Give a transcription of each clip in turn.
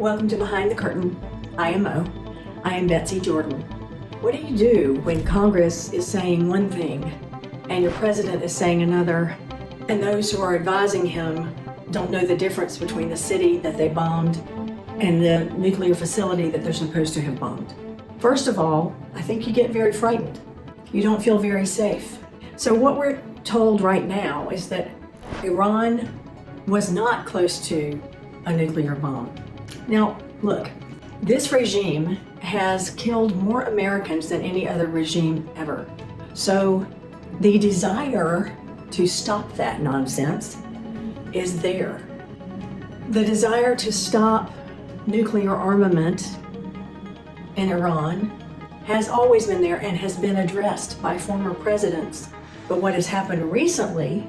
Welcome to Behind the Curtain, IMO. I am Betsy Jordan. What do you do when Congress is saying one thing and your president is saying another, and those who are advising him don't know the difference between the city that they bombed and the nuclear facility that they're supposed to have bombed? First of all, I think you get very frightened. You don't feel very safe. So what we're told right now is that Iran was not close to a nuclear bomb. Now, look, this regime has killed more Americans than any other regime ever. So the desire to stop that nonsense is there. The desire to stop nuclear armament in Iran has always been there and has been addressed by former presidents. But what has happened recently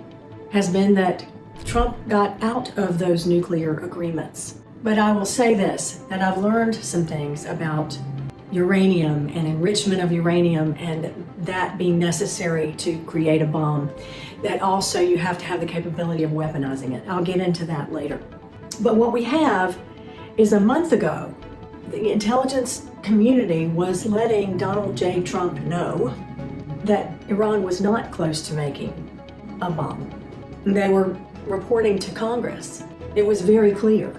has been that Trump got out of those nuclear agreements. But I will say this, that I've learned some things about uranium and enrichment of uranium and that being necessary to create a bomb, that also you have to have the capability of weaponizing it. I'll get into that later. But what we have is a month ago, the intelligence community was letting Donald J. Trump know that Iran was not close to making a bomb. They were reporting to Congress. It was very clear.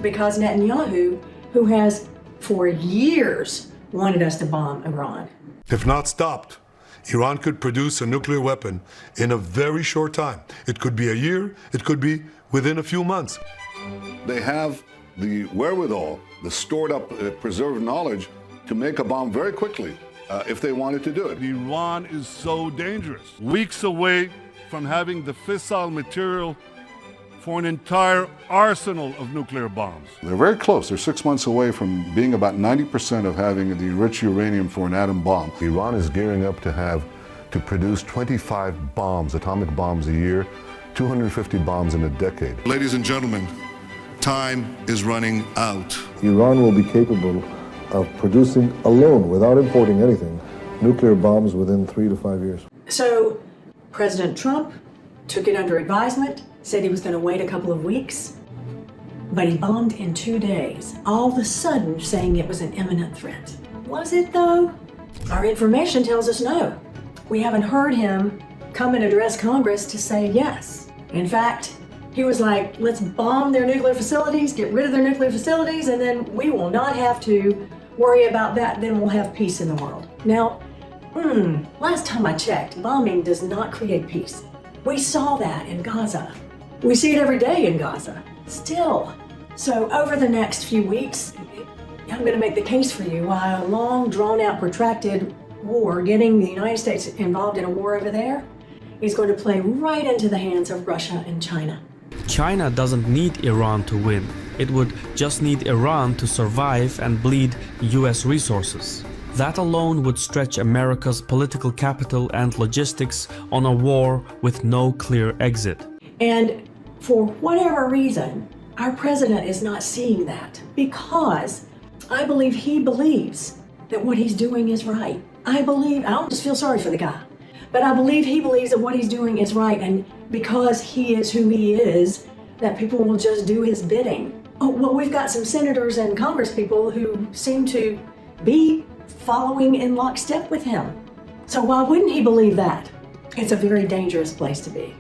Because Netanyahu, who has for years wanted us to bomb Iran. If not stopped, Iran could produce a nuclear weapon in a very short time. It could be a year, it could be within a few months. They have the wherewithal, the stored up, preserved knowledge to make a bomb very quickly if they wanted to do it. Iran is so dangerous. Weeks away from having the fissile material for an entire arsenal of nuclear bombs. They're very close. They're 6 months away from being about 90% of having the enriched uranium for an atom bomb. Iran is gearing up to produce 25 bombs, atomic bombs a year, 250 bombs in a decade. Ladies and gentlemen, time is running out. Iran will be capable of producing alone, without importing anything, nuclear bombs within 3 to 5 years. So President Trump took it under advisement, said he was going to wait a couple of weeks, but he bombed in 2 days, all of a sudden saying it was an imminent threat. Was it though? Our information tells us no. We haven't heard him come and address Congress to say yes. In fact, he was like, let's bomb their nuclear facilities, get rid of their nuclear facilities, and then we will not have to worry about that, then we'll have peace in the world. Now, last time I checked, bombing does not create peace. We saw that in Gaza. We see it every day in Gaza, still. So over the next few weeks, I'm going to make the case for you why a long, drawn-out, protracted war, getting the United States involved in a war over there, is going to play right into the hands of Russia and China. China doesn't need Iran to win. It would just need Iran to survive and bleed US resources. That alone would stretch America's political capital and logistics on a war with no clear exit. And for whatever reason, our president is not seeing that, because I believe he believes that what he's doing is right. I don't just feel sorry for the guy, but I believe he believes that what he's doing is right, and because he is who he is, that people will just do his bidding. Oh, well, we've got some senators and congresspeople who seem to be following in lockstep with him. So why wouldn't he believe that? It's a very dangerous place to be.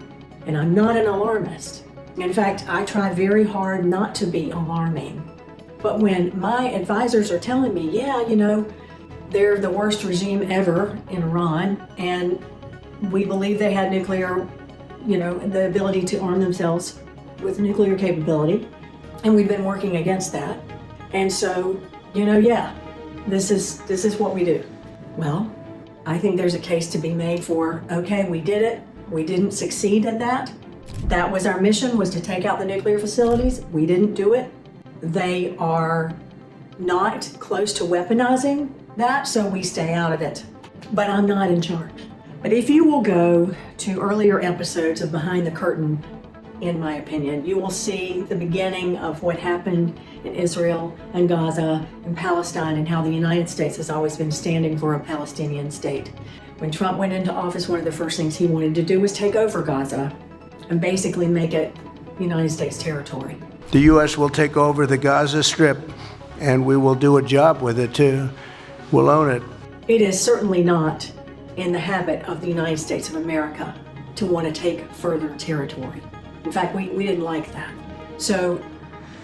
And I'm not an alarmist. In fact, I try very hard not to be alarming. But when my advisors are telling me, yeah, they're the worst regime ever in Iran, and we believe they had nuclear, the ability to arm themselves with nuclear capability, and we've been working against that. And so, this is what we do. Well, I think there's a case to be made for, okay, we did it. We didn't succeed at that. That was our mission, was to take out the nuclear facilities. We didn't do it. They are not close to weaponizing that, so we stay out of it. But I'm not in charge. But if you will go to earlier episodes of Behind the Curtain, in my opinion, you will see the beginning of what happened in Israel and Gaza and Palestine, and how the United States has always been standing for a Palestinian state. When Trump went into office, one of the first things he wanted to do was take over Gaza and basically make it United States territory. The U.S. will take over the Gaza Strip, and we will do a job with it, too. We'll own it. It is certainly not in the habit of the United States of America to want to take further territory. In fact, we didn't like that. So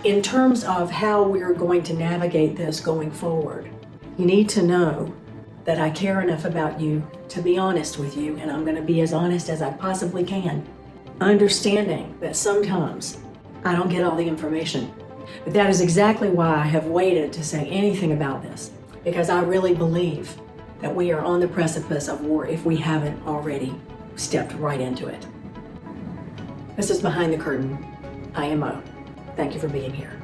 in terms of how we're going to navigate this going forward, you need to know that I care enough about you to be honest with you, and I'm going to be as honest as I possibly can, understanding that sometimes I don't get all the information. But that is exactly why I have waited to say anything about this, because I really believe that we are on the precipice of war if we haven't already stepped right into it. This is Behind the Curtain. I am Mo. Thank you for being here.